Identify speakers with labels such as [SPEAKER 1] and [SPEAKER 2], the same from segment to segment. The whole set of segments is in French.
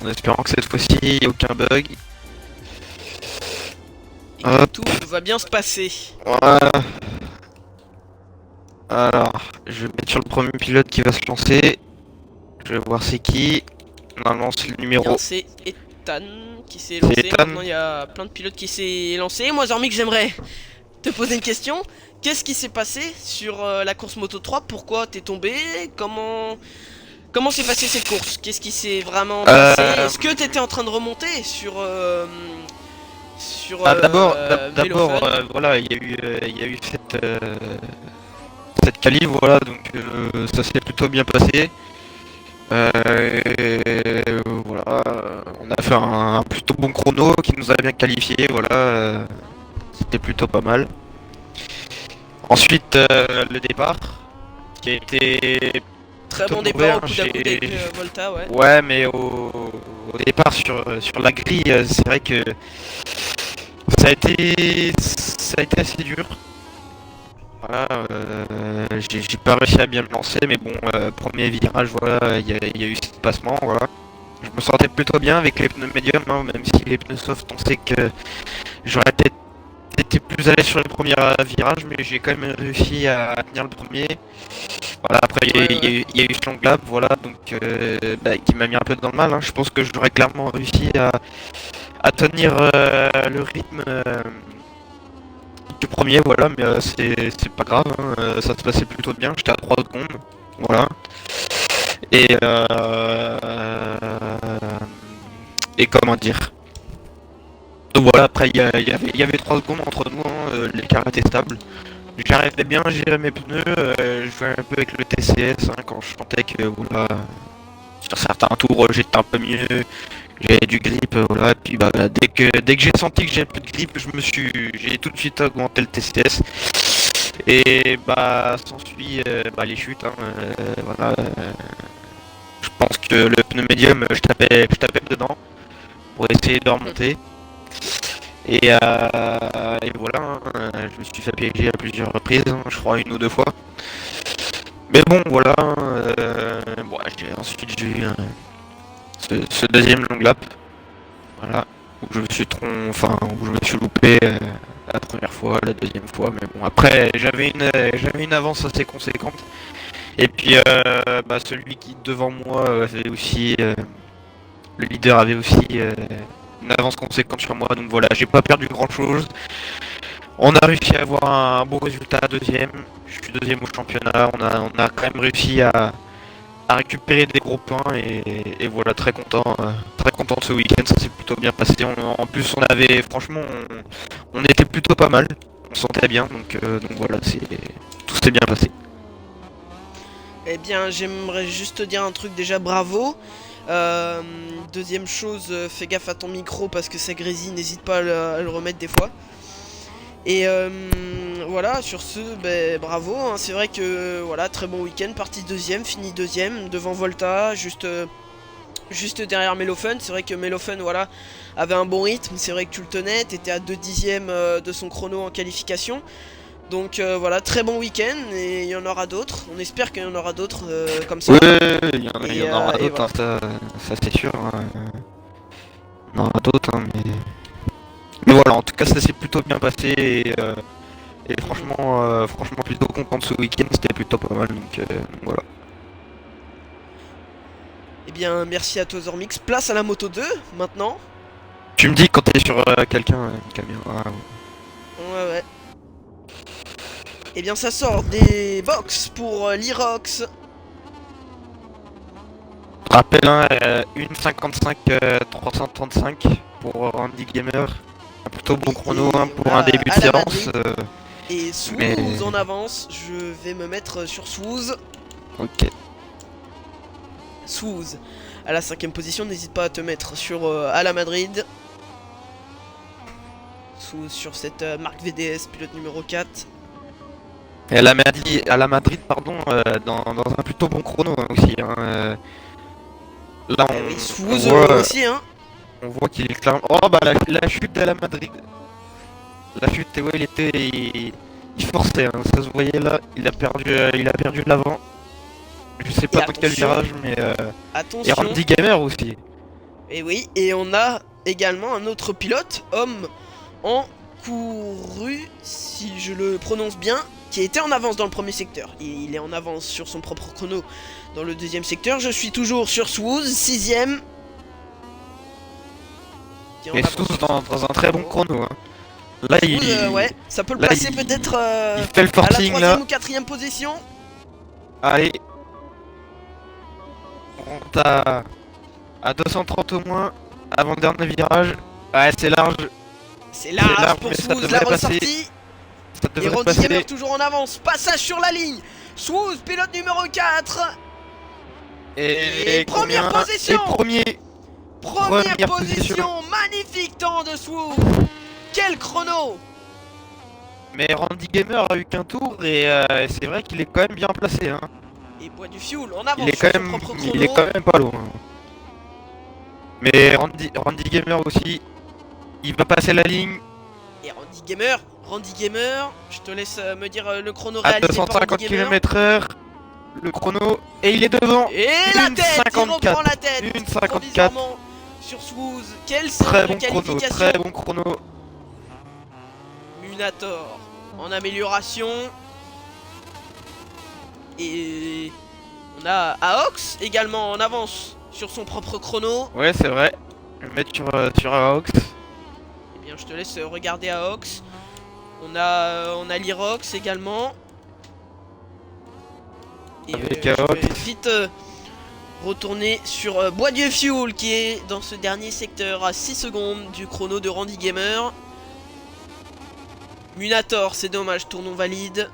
[SPEAKER 1] en espérant que cette fois-ci il n'y ait aucun bug.
[SPEAKER 2] Et que
[SPEAKER 1] Hop,
[SPEAKER 2] tout va bien se passer.
[SPEAKER 1] voilà. Alors, je vais mettre sur le premier pilote qui va se lancer. Je vais voir c'est qui. Normalement c'est le
[SPEAKER 2] Eh bien,
[SPEAKER 1] numéro.
[SPEAKER 2] c'est Ethan qui s'est
[SPEAKER 1] C'est
[SPEAKER 2] lancé.
[SPEAKER 1] Ethan.
[SPEAKER 2] Maintenant, il y a plein de pilotes qui s'est lancé. Moi, Zormix, j'aimerais te poser une question. Qu'est-ce qui s'est passé sur la course Moto 3? Pourquoi t'es tombé? Comment s'est passée cette course? Qu'est-ce qui s'est vraiment passé?
[SPEAKER 1] Euh,
[SPEAKER 2] Est-ce que t'étais en train de remonter sur
[SPEAKER 1] d'abord,
[SPEAKER 2] Melofun?
[SPEAKER 1] voilà, il y a eu cette qualif, voilà, donc ça s'est plutôt bien passé. Voilà, on a fait un plutôt bon chrono qui nous a bien qualifié, voilà, c'était plutôt pas mal. Ensuite, le départ, qui a été
[SPEAKER 2] Très
[SPEAKER 1] plutôt
[SPEAKER 2] bon
[SPEAKER 1] mauvais,
[SPEAKER 2] départ au
[SPEAKER 1] hein,
[SPEAKER 2] coude à coude avec Volta, ouais.
[SPEAKER 1] ouais, mais au départ sur la grille, c'est vrai que ça a été assez dur. Voilà, j'ai pas réussi à bien me lancer, mais bon, premier virage, voilà, il y a eu ce passement, voilà. Je me sentais plutôt bien avec les pneus médiums, hein, même si les pneus soft, on sait que j'aurais peut-être été plus à l'aise sur les premiers virages, mais j'ai quand même réussi à tenir le premier. Voilà, après
[SPEAKER 2] Ouais, ouais.
[SPEAKER 1] il y a eu ce long lap, voilà, donc qui m'a mis un peu dans le mal, hein. Je pense que j'aurais clairement réussi à tenir le rythme du premier, voilà, mais c'est pas grave, hein, ça se passait plutôt bien, j'étais à 3 secondes, voilà. Et et comment dire. Donc voilà, après il y avait 3 secondes entre nous, hein, l'écart était stable. J'arrivais bien à gérer mes pneus, je jouais un peu avec le TCS hein, quand je sentais que voilà, sur certains tours j'étais un peu mieux, j'avais du grip, voilà, et puis bah dès que j'ai senti que j'avais plus de grip, j'ai tout de suite augmenté le TCS. Et bah s'ensuit bah, les chutes, hein, voilà, je pense que le pneu médium je tapais dedans pour essayer de remonter. Et voilà, hein, je me suis fait piéger à plusieurs reprises, hein, je crois une ou deux fois. Mais bon, voilà. Bon, ensuite, j'ai eu ce deuxième long lap. Voilà. Où je me suis enfin, où je me suis loupé la première fois, la deuxième fois. Mais bon, après, j'avais une avance assez conséquente. Et puis, bah, celui qui devant moi avait aussi. Le leader avait aussi une avance conséquente sur moi. Donc voilà, j'ai pas perdu grand chose. On a réussi à avoir un bon résultat deuxième. Je suis deuxième au championnat. On a quand même réussi à récupérer des gros points et voilà très content de ce week-end, ça s'est plutôt bien passé. En plus on avait franchement on était plutôt pas mal, on se sentait bien donc voilà tout s'est bien passé.
[SPEAKER 2] Eh bien, j'aimerais juste te dire un truc déjà, bravo. Euh, Deuxième chose, fais gaffe à ton micro parce que ça grésille, n'hésite pas à le remettre des fois. Et voilà, sur ce, ben, bravo, hein. C'est vrai que voilà, très bon week-end, partie deuxième, fini deuxième, devant Volta, juste derrière Melofun. C'est vrai que Melofun, voilà, avait un bon rythme, c'est vrai que tu le tenais, t'étais à 2 dixièmes de son chrono en qualification. Donc voilà, très bon week-end et il y en aura d'autres. On espère qu'il y en aura d'autres comme
[SPEAKER 1] Oui,
[SPEAKER 2] ça.
[SPEAKER 1] il y en aura
[SPEAKER 2] Et
[SPEAKER 1] d'autres, hein,
[SPEAKER 2] voilà.
[SPEAKER 1] ça c'est sûr, hein. Il y en aura d'autres, hein, mais voilà, en tout cas ça s'est plutôt bien passé et
[SPEAKER 2] Mhm.
[SPEAKER 1] franchement plutôt content de ce week-end, c'était plutôt pas mal donc voilà.
[SPEAKER 2] Eh bien, merci à toi Zormix. Place à la moto 2 maintenant.
[SPEAKER 1] Tu me dis quand t'es sur quelqu'un, une caméra.
[SPEAKER 2] Ouais, ouais. Eh bien, ça sort des box pour l'Irox.
[SPEAKER 1] Rappel, hein, 1,55 335 pour Randy Gamer. Un plutôt bon
[SPEAKER 2] Oui,
[SPEAKER 1] chrono hein,
[SPEAKER 2] et
[SPEAKER 1] pour un début de
[SPEAKER 2] à la
[SPEAKER 1] séance.
[SPEAKER 2] Madrid. Et
[SPEAKER 1] Mais
[SPEAKER 2] Swooz en avance. Je vais me mettre sur Swooz.
[SPEAKER 1] ok.
[SPEAKER 2] Swooz à la 5ème position. N'hésite pas à te mettre sur à la Madrid. Swooz sur cette marque VDS, pilote numéro 4.
[SPEAKER 1] Et à la Madrid, pardon, dans un plutôt bon chrono hein, aussi. Hein, là,
[SPEAKER 2] Eh oui,
[SPEAKER 1] on
[SPEAKER 2] Swooz
[SPEAKER 1] voit,
[SPEAKER 2] aussi, hein.
[SPEAKER 1] on voit qu'il est clairement. Oh bah la chute à la Madrid. La chute, ouais, il forçait, hein, ça se voyait là. Il a perdu de l'avant. Je sais
[SPEAKER 2] Et
[SPEAKER 1] pas dans quel
[SPEAKER 2] attention,
[SPEAKER 1] virage, mais et
[SPEAKER 2] attention.
[SPEAKER 1] Randy Gamer aussi.
[SPEAKER 2] Et oui, et on a également un autre pilote, homme en couru, si je le prononce bien, qui était en avance dans le premier secteur. Et il est en avance sur son propre chrono dans le deuxième secteur. Je suis toujours sur Swooz, 6ème.
[SPEAKER 1] Et tous dans un très bon chrono. Hein. Là,
[SPEAKER 2] ouais, ça peut le
[SPEAKER 1] là,
[SPEAKER 2] passer peut-être
[SPEAKER 1] il fait le
[SPEAKER 2] à la
[SPEAKER 1] forcing là.
[SPEAKER 2] 3ème ou 4ème position.
[SPEAKER 1] Allez. On est à 230 au moins. Avant-dernier virage. Ouais, c'est large.
[SPEAKER 2] C'est large pour
[SPEAKER 1] mais ça
[SPEAKER 2] Swooz, la
[SPEAKER 1] devrait passer.
[SPEAKER 2] ressortie.
[SPEAKER 1] Ça
[SPEAKER 2] Et
[SPEAKER 1] devrait
[SPEAKER 2] Randy
[SPEAKER 1] passer.
[SPEAKER 2] Gamer toujours en avance. Passage sur la ligne. Swooz, pilote numéro 4. Et première position.
[SPEAKER 1] Et
[SPEAKER 2] Première
[SPEAKER 1] Première
[SPEAKER 2] position. Magnifique temps de Swooz. Quel chrono.
[SPEAKER 1] Mais Randy Gamer a eu qu'un tour et c'est vrai qu'il est quand même bien placé. Hein.
[SPEAKER 2] Et boit du fuel en avance
[SPEAKER 1] Il est
[SPEAKER 2] sur
[SPEAKER 1] quand
[SPEAKER 2] son
[SPEAKER 1] même,
[SPEAKER 2] propre chrono.
[SPEAKER 1] il est quand même pas loin. Mais Randy Gamer aussi, il va passer la ligne
[SPEAKER 2] Et Randy Gamer, je te laisse me dire le chrono
[SPEAKER 1] à
[SPEAKER 2] réalisé par
[SPEAKER 1] 250
[SPEAKER 2] Randy Gamer.
[SPEAKER 1] km/h. Le chrono et il est devant.
[SPEAKER 2] Et la
[SPEAKER 1] Une
[SPEAKER 2] tête,
[SPEAKER 1] 54,
[SPEAKER 2] il reprend la tête.
[SPEAKER 1] une 54.
[SPEAKER 2] Provisoirement sur Swooz. Quelle
[SPEAKER 1] Très bon chrono,
[SPEAKER 2] qualification.
[SPEAKER 1] très bon chrono.
[SPEAKER 2] Munator en amélioration. Et on a Aox également en avance sur son propre chrono.
[SPEAKER 1] Ouais, c'est vrai. Je vais mettre sur Aox.
[SPEAKER 2] Eh bien, je te laisse regarder Aox. On a Lirox également. Et
[SPEAKER 1] Avec
[SPEAKER 2] je
[SPEAKER 1] Aox.
[SPEAKER 2] vais vite retourner sur Bois Dieu Fuel qui est dans ce dernier secteur à 6 secondes du chrono de Randy Gamer. Munator, c'est dommage, tournon valide.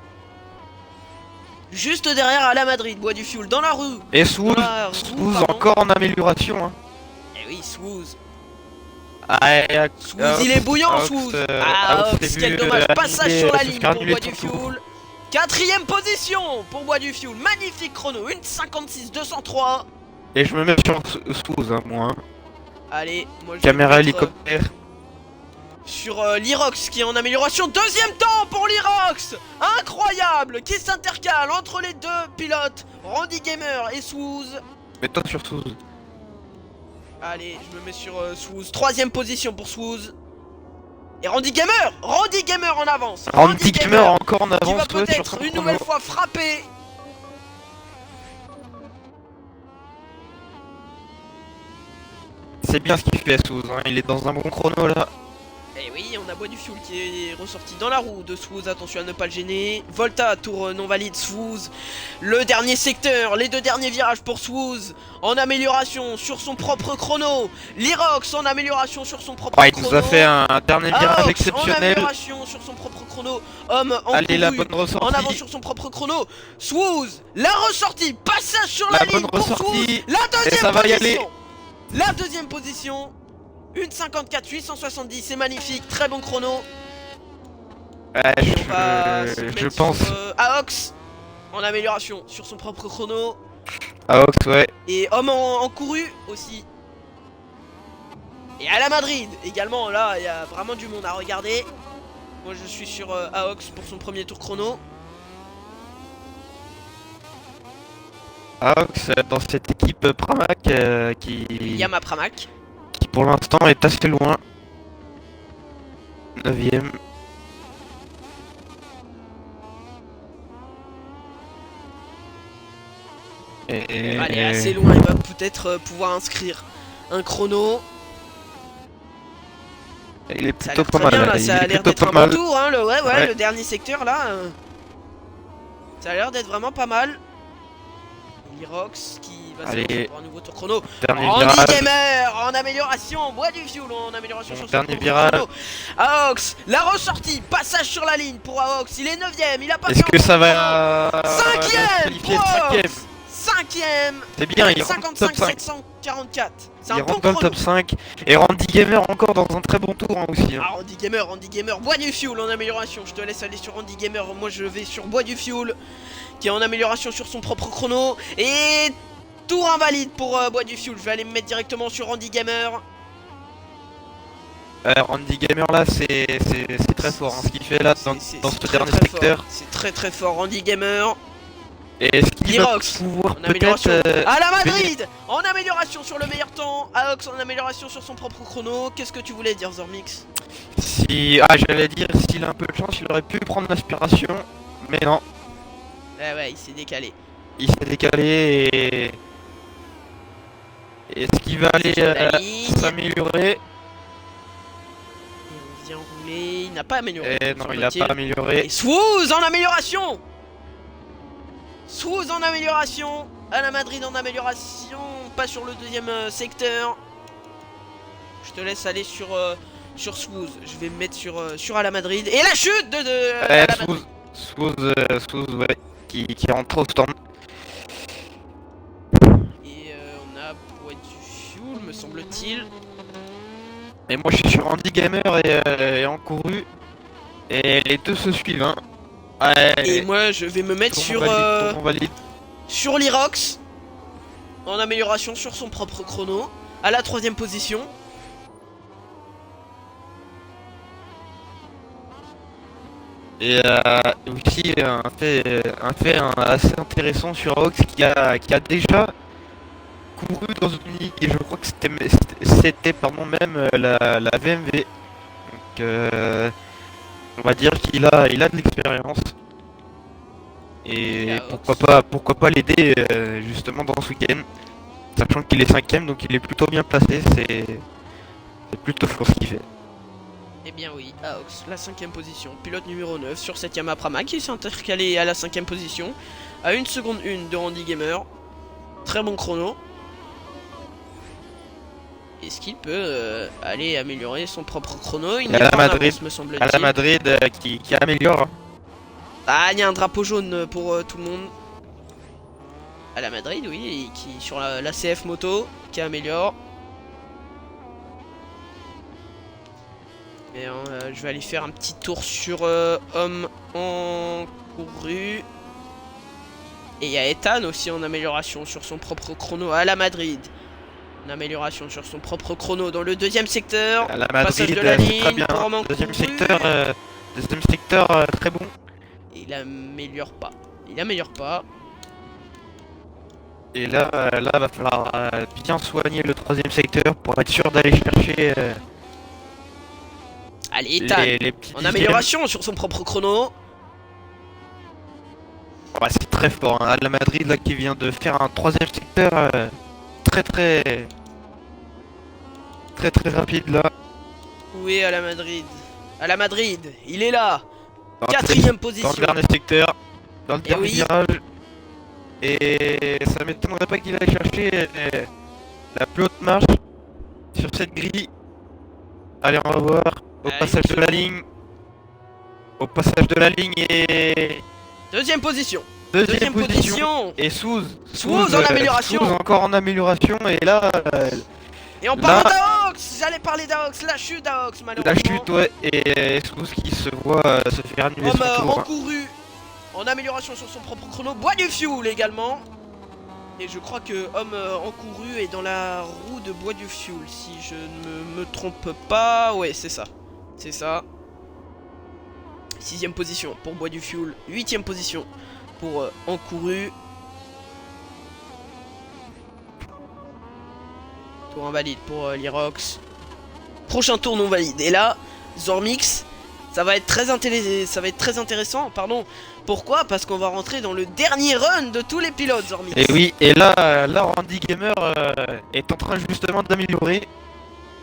[SPEAKER 2] Juste derrière à la Madrid, Bois du Fuel dans la rue.
[SPEAKER 1] Et Swooz
[SPEAKER 2] pardon.
[SPEAKER 1] encore en amélioration. Hein.
[SPEAKER 2] Eh oui, Swooz.
[SPEAKER 1] Swooz,
[SPEAKER 2] il est bouillant, Swooz. Quel dommage. Passage sur la ligne pour Bois du Fuel. 4ème position pour Bois du Fuel. Magnifique chrono. 1,56,203.
[SPEAKER 1] Et je me mets sur Swooz, hein, moi. Hein.
[SPEAKER 2] Allez, moi je
[SPEAKER 1] Caméra
[SPEAKER 2] vais mettre,
[SPEAKER 1] hélicoptère.
[SPEAKER 2] sur Lirox qui est en amélioration. Deuxième temps pour Lirox. Incroyable. Qui s'intercale entre les deux pilotes. Randy Gamer et Swooz.
[SPEAKER 1] Mets-toi sur Swooz.
[SPEAKER 2] Allez, je me mets sur Swooz. 3ème position pour Swooz. Et Randy Gamer en avance.
[SPEAKER 1] Randy Gamer encore en
[SPEAKER 2] qui va
[SPEAKER 1] avance sur
[SPEAKER 2] peut-être
[SPEAKER 1] son
[SPEAKER 2] une
[SPEAKER 1] chrono.
[SPEAKER 2] nouvelle fois frapper.
[SPEAKER 1] C'est bien ce qu'il fait Swooz, hein. Il est dans un bon chrono là.
[SPEAKER 2] Et oui, on a Bois du Fuel qui est ressorti dans la roue de Swooz, attention à ne pas le gêner. Volta, tour non valide, Swooz. Le dernier secteur, les deux derniers virages pour Swooz. En amélioration sur son propre chrono. Lirox en amélioration sur son propre
[SPEAKER 1] Ouais, il
[SPEAKER 2] chrono.
[SPEAKER 1] nous a fait un dernier virage
[SPEAKER 2] Aox en
[SPEAKER 1] exceptionnel.
[SPEAKER 2] amélioration sur son propre chrono. Homme en
[SPEAKER 1] Allez, la
[SPEAKER 2] couru,
[SPEAKER 1] bonne ressortie.
[SPEAKER 2] en avant sur son propre chrono. Swooz, la ressortie, passage sur la
[SPEAKER 1] La
[SPEAKER 2] ligne
[SPEAKER 1] bonne
[SPEAKER 2] pour
[SPEAKER 1] ressortie.
[SPEAKER 2] Swooz. La deuxième
[SPEAKER 1] ça va y
[SPEAKER 2] position.
[SPEAKER 1] aller.
[SPEAKER 2] La deuxième position. 1,54,870, c'est magnifique, très bon chrono.
[SPEAKER 1] Ouais,
[SPEAKER 2] On va se
[SPEAKER 1] je
[SPEAKER 2] mettre
[SPEAKER 1] pense.
[SPEAKER 2] sur, Aox en amélioration sur son propre chrono.
[SPEAKER 1] Aox, ouais.
[SPEAKER 2] Et homme en couru aussi. Et à la Madrid également, là il y a vraiment du monde à regarder. Moi je suis sur Aox pour son premier tour chrono.
[SPEAKER 1] Aox dans cette équipe Pramac qui
[SPEAKER 2] Yama Pramac.
[SPEAKER 1] qui pour l'instant est assez loin. 9ème.
[SPEAKER 2] Allez, assez loin, il va peut-être pouvoir inscrire un chrono.
[SPEAKER 1] Il est
[SPEAKER 2] Ça a
[SPEAKER 1] plutôt
[SPEAKER 2] l'air
[SPEAKER 1] pas
[SPEAKER 2] très
[SPEAKER 1] mal.
[SPEAKER 2] bien
[SPEAKER 1] Là.
[SPEAKER 2] là, ça a l'air d'être un bon tour, hein,
[SPEAKER 1] Ouais.
[SPEAKER 2] le dernier secteur là. Ça a l'air d'être vraiment pas mal. Lirox qui va se lancer pour un nouveau tour chrono.
[SPEAKER 1] Dernier
[SPEAKER 2] Randy
[SPEAKER 1] virage.
[SPEAKER 2] Gamer en amélioration, Bois du Fuel en amélioration sur son
[SPEAKER 1] Dernier
[SPEAKER 2] propre
[SPEAKER 1] virage.
[SPEAKER 2] chrono. Aox, la ressortie, passage sur la ligne pour Aox, il est 9ème, il a pas
[SPEAKER 1] Est-ce
[SPEAKER 2] fait
[SPEAKER 1] que
[SPEAKER 2] un
[SPEAKER 1] ça
[SPEAKER 2] bon
[SPEAKER 1] va
[SPEAKER 2] chrono. 5ème
[SPEAKER 1] qualifier
[SPEAKER 2] pour
[SPEAKER 1] cinquième?
[SPEAKER 2] Aox. 5ème.
[SPEAKER 1] C'est bien, il rentre top 5.
[SPEAKER 2] 744. C'est
[SPEAKER 1] Il
[SPEAKER 2] un bon
[SPEAKER 1] rentre dans le
[SPEAKER 2] chrono.
[SPEAKER 1] top 5. Et Randy Gamer encore dans un très bon tour hein, aussi. Hein.
[SPEAKER 2] Ah, Randy Gamer, Bois du Fuel en amélioration. Je te laisse aller sur Randy Gamer. Moi, je vais sur Bois du Fuel qui est en amélioration sur son propre chrono. Et tour invalide pour Bois du Fuel. Je vais aller me mettre directement sur Randy Gamer.
[SPEAKER 1] Randy Gamer là, c'est très fort. Hein, ce qu'il fait là dans ce dernier secteur.
[SPEAKER 2] C'est très fort. Randy Gamer.
[SPEAKER 1] Est-ce qu'il va
[SPEAKER 2] Lirox
[SPEAKER 1] pouvoir
[SPEAKER 2] en amélioration.
[SPEAKER 1] peut-être
[SPEAKER 2] À la Madrid en amélioration sur le meilleur temps. Aox en amélioration sur son propre chrono. Qu'est-ce que tu voulais dire, Zormix?
[SPEAKER 1] si... Ah, j'allais dire, s'il a un peu de chance, il aurait pu prendre l'aspiration, mais non,
[SPEAKER 2] Ouais, il s'est décalé.
[SPEAKER 1] il s'est décalé et... Est-ce qu'il va aller
[SPEAKER 2] Sur la ligne.
[SPEAKER 1] s'améliorer?
[SPEAKER 2] Et on vient rouler. Il n'a pas amélioré.
[SPEAKER 1] Eh non, il a
[SPEAKER 2] semble-t-il.
[SPEAKER 1] pas amélioré.
[SPEAKER 2] Et Swooz en amélioration. Swooz en amélioration. À la Madrid en amélioration. Pas sur le deuxième secteur. Je te laisse aller sur Swooz. Je vais me mettre sur à la Madrid. Et la chute de à la Madrid.
[SPEAKER 1] Swooz, ouais, qui rentre au stand.
[SPEAKER 2] Et on a Boîte du Fuel, me semble-t-il.
[SPEAKER 1] Et moi je suis sur Andy Gamer et en couru. Et les deux se suivent, hein. Ouais,
[SPEAKER 2] Et moi, je vais me mettre
[SPEAKER 1] tourment valide.
[SPEAKER 2] sur Lirox. En amélioration sur son propre chrono. À la 3ème position.
[SPEAKER 1] Et aussi assez intéressant sur Ox qui a déjà couru dans une ligue et je crois que c'était pardon même la VMV. Donc on va dire qu'il a de l'expérience. Et pourquoi pas l'aider justement dans ce week-end. Sachant qu'il est 5ème donc il est plutôt bien placé, c'est plutôt fort ce qu'il fait.
[SPEAKER 2] Eh bien oui, Aox, la 5ème position. Pilote numéro 9 sur 7ème Aprama qui s'est intercalé à la 5ème position. À 1 seconde 1 de Randy Gamer. Très bon chrono. Est-ce qu'il peut aller améliorer son propre chrono? Il n'est pas en avance, me semble-t-il.
[SPEAKER 1] À la Madrid qui améliore.
[SPEAKER 2] Ah, il y a un drapeau jaune pour tout le monde. À la Madrid, oui, et qui sur la CF moto qui améliore. Et je vais aller faire un petit tour sur homme en couru. Et il y a Ethan aussi en amélioration sur son propre chrono à la Madrid. Une amélioration sur son propre chrono dans le 2ème secteur.
[SPEAKER 1] À la
[SPEAKER 2] Passage
[SPEAKER 1] Madrid,
[SPEAKER 2] de la
[SPEAKER 1] c'est
[SPEAKER 2] ligne
[SPEAKER 1] très bien.
[SPEAKER 2] pour homme en
[SPEAKER 1] Deuxième
[SPEAKER 2] couru.
[SPEAKER 1] secteur très bon.
[SPEAKER 2] Et il améliore pas. Il améliore pas.
[SPEAKER 1] Et là va falloir bien soigner le 3ème secteur pour être sûr d'aller chercher
[SPEAKER 2] Allez, Ethan
[SPEAKER 1] les petits
[SPEAKER 2] en
[SPEAKER 1] dixièmes.
[SPEAKER 2] amélioration sur son propre chrono.
[SPEAKER 1] Ouais, c'est très fort, hein. À la Madrid là qui vient de faire un 3ème secteur très rapide là.
[SPEAKER 2] Où est à la Madrid? À la Madrid, il est là.
[SPEAKER 1] Dans
[SPEAKER 2] 4ème
[SPEAKER 1] le
[SPEAKER 2] position.
[SPEAKER 1] dernier secteur, dans le dernier
[SPEAKER 2] oui.
[SPEAKER 1] virage. Et ça m'étonnerait pas qu'il aille chercher la plus haute marche sur cette grille. Allez, on va voir. Au passage de la ligne. Au passage de la ligne et...
[SPEAKER 2] 2ème position.
[SPEAKER 1] Deuxième position. Et Swooz
[SPEAKER 2] en amélioration.
[SPEAKER 1] Swooz encore en amélioration. Et là...
[SPEAKER 2] Et on parle d'Aox. J'allais parler d'Aox. La chute d'Aox, malheureusement.
[SPEAKER 1] La chute, ouais. Et Swooz qui se voit se faire annuler son tour.
[SPEAKER 2] En couru. En amélioration sur son propre chrono. Bois du fuel également. Et je crois que homme en couru est dans la roue de Bois du fuel. Si je ne me trompe pas. Ouais, c'est ça. C'est ça. 6ème position pour Bois du fuel. 8ème position pour en couru. Tour invalide pour Lirox. Prochain tour non valide. Et là, Zormix, ça va être très intéressant, pardon. Pourquoi? Parce qu'on va rentrer dans le dernier run de tous les pilotes, Zormix.
[SPEAKER 1] Et oui, et là Randy Gamer est en train justement d'améliorer.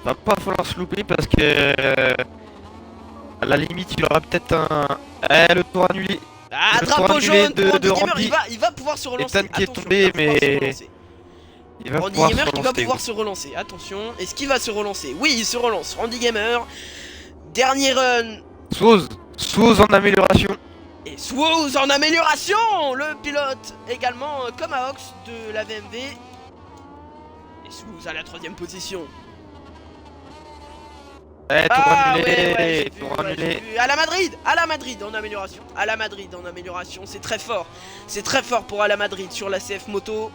[SPEAKER 1] Va pas falloir se louper parce que à la limite il aura peut-être le tour annulé.
[SPEAKER 2] Ah,
[SPEAKER 1] le
[SPEAKER 2] drapeau
[SPEAKER 1] tour
[SPEAKER 2] jaune
[SPEAKER 1] annulé
[SPEAKER 2] pour
[SPEAKER 1] de
[SPEAKER 2] Randy Gamer,
[SPEAKER 1] Randy.
[SPEAKER 2] il va pouvoir se relancer.
[SPEAKER 1] Ethan qui est
[SPEAKER 2] Attention,
[SPEAKER 1] tombé,
[SPEAKER 2] il va pouvoir
[SPEAKER 1] mais
[SPEAKER 2] se relancer.
[SPEAKER 1] il va
[SPEAKER 2] Randy
[SPEAKER 1] pouvoir
[SPEAKER 2] Gamer
[SPEAKER 1] se
[SPEAKER 2] qui va
[SPEAKER 1] relancer,
[SPEAKER 2] pouvoir
[SPEAKER 1] oui.
[SPEAKER 2] se relancer. Attention, est-ce qu'il va se relancer? Oui, il se relance. Randy Gamer. Dernier run.
[SPEAKER 1] Swooz en amélioration.
[SPEAKER 2] Et Swooz en amélioration. Le pilote également comme Aox de la VMV. Et Swooz à la 3ème position.
[SPEAKER 1] Tour annulé,
[SPEAKER 2] j'ai vu,
[SPEAKER 1] tour annulé.
[SPEAKER 2] j'ai vu. À la Madrid en amélioration. À la Madrid en amélioration, c'est très fort. C'est très fort pour à la Madrid sur la CF moto.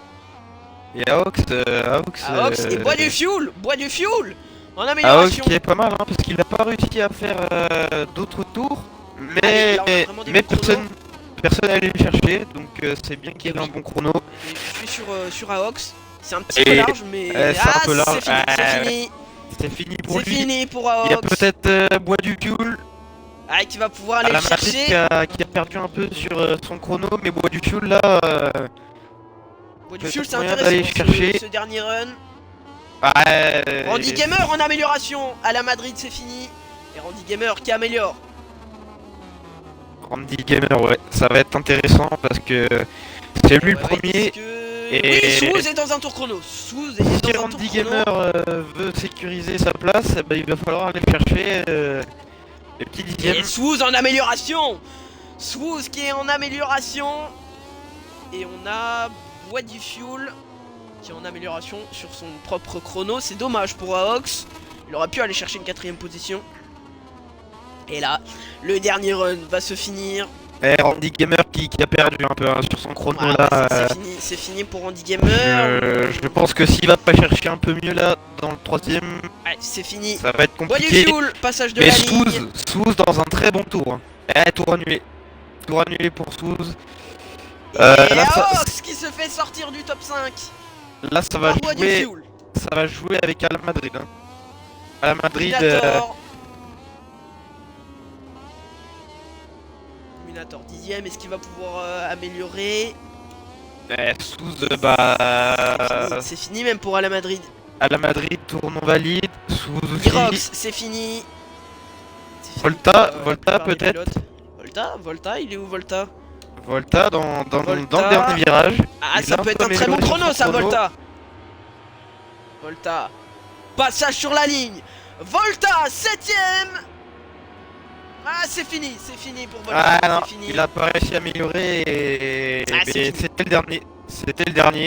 [SPEAKER 1] Et Aox
[SPEAKER 2] Et Bois du fuel en
[SPEAKER 1] Aox
[SPEAKER 2] amélioration.
[SPEAKER 1] qui est pas mal hein, parce qu'il a pas réussi à faire d'autres tours.
[SPEAKER 2] Allez,
[SPEAKER 1] Mais,
[SPEAKER 2] là, on a vraiment des
[SPEAKER 1] mais
[SPEAKER 2] bons chronos.
[SPEAKER 1] personne à aller le chercher, donc c'est bien qu'il y ait un bon chrono.
[SPEAKER 2] Et je suis sur Aox. C'est un petit peu
[SPEAKER 1] Et-
[SPEAKER 2] large, mais.
[SPEAKER 1] c'est un peu large.
[SPEAKER 2] C'est fini,
[SPEAKER 1] C'est fini pour
[SPEAKER 2] c'est
[SPEAKER 1] lui.
[SPEAKER 2] fini pour
[SPEAKER 1] Il y a
[SPEAKER 2] Aox.
[SPEAKER 1] peut-être Bois du Fuel
[SPEAKER 2] Ah, qui va pouvoir
[SPEAKER 1] à
[SPEAKER 2] aller
[SPEAKER 1] la
[SPEAKER 2] le
[SPEAKER 1] Madrid
[SPEAKER 2] chercher.
[SPEAKER 1] qui a perdu un peu sur son chrono, mais Bois du Fuel là.
[SPEAKER 2] Bois du
[SPEAKER 1] peut-être
[SPEAKER 2] Fuel, c'est
[SPEAKER 1] moyen
[SPEAKER 2] intéressant.
[SPEAKER 1] d'aller chercher.
[SPEAKER 2] Ce dernier run.
[SPEAKER 1] Ouais.
[SPEAKER 2] Randy Gamer en amélioration. À la Madrid, c'est fini. Et Randy Gamer qui améliore.
[SPEAKER 1] Randy Gamer, ouais, ça va être intéressant parce que c'est lui le premier.
[SPEAKER 2] Oui, Swooz est dans un tour chrono. Swooz est
[SPEAKER 1] Si
[SPEAKER 2] dans un tour
[SPEAKER 1] Randy
[SPEAKER 2] chrono.
[SPEAKER 1] Gamer veut sécuriser sa place, eh ben, il va falloir aller chercher les petits dixièmes.
[SPEAKER 2] Et Swooz en amélioration. Swooz qui est en amélioration. Et on a Bois du Fuel qui est en amélioration sur son propre chrono. C'est dommage pour Aox. Il aurait pu aller chercher une 4ème position. Et là, le dernier run va se finir.
[SPEAKER 1] Et Randy Gamer qui a perdu un peu hein, sur son chrono là.
[SPEAKER 2] C'est fini pour Randy Gamer.
[SPEAKER 1] Je pense que s'il va pas chercher un peu mieux là dans le troisième,
[SPEAKER 2] Ouais, c'est fini.
[SPEAKER 1] ça va être
[SPEAKER 2] Bois du
[SPEAKER 1] compliqué.
[SPEAKER 2] Fuel, passage de
[SPEAKER 1] Mais
[SPEAKER 2] la ligne.
[SPEAKER 1] Swooz dans un très bon tour. Tour annulé. Tour annulé pour Swooz.
[SPEAKER 2] Et
[SPEAKER 1] Là,
[SPEAKER 2] Aox qui se fait sortir du top 5.
[SPEAKER 1] Là, ça va
[SPEAKER 2] Par Bois du
[SPEAKER 1] jouer.
[SPEAKER 2] Fuel.
[SPEAKER 1] Ça va jouer avec Al Madrid. Hein. Al Madrid.
[SPEAKER 2] Minator 10ème, est-ce qu'il va pouvoir améliorer?
[SPEAKER 1] Swooz, bah.
[SPEAKER 2] C'est fini même pour Al Madrid.
[SPEAKER 1] Al Madrid, tournoi valide. Swooz aussi.
[SPEAKER 2] Mirox, c'est fini.
[SPEAKER 1] Volta,
[SPEAKER 2] pour,
[SPEAKER 1] Volta
[SPEAKER 2] par les
[SPEAKER 1] peut-être.
[SPEAKER 2] pilotes. Volta, il est où Volta?
[SPEAKER 1] Volta dans
[SPEAKER 2] Volta.
[SPEAKER 1] le dernier virage.
[SPEAKER 2] Ah,
[SPEAKER 1] Il
[SPEAKER 2] ça
[SPEAKER 1] a
[SPEAKER 2] peut
[SPEAKER 1] un
[SPEAKER 2] être
[SPEAKER 1] peu
[SPEAKER 2] un très bon
[SPEAKER 1] amélioré
[SPEAKER 2] chrono
[SPEAKER 1] son
[SPEAKER 2] ça,
[SPEAKER 1] chrono.
[SPEAKER 2] Volta. Volta. Passage sur la ligne. Volta, 7ème. Ah, c'est fini pour Volta.
[SPEAKER 1] Ah non,
[SPEAKER 2] c'est fini.
[SPEAKER 1] il a pas réussi à améliorer et
[SPEAKER 2] Ah, c'est fini.
[SPEAKER 1] c'était le dernier. C'était le dernier.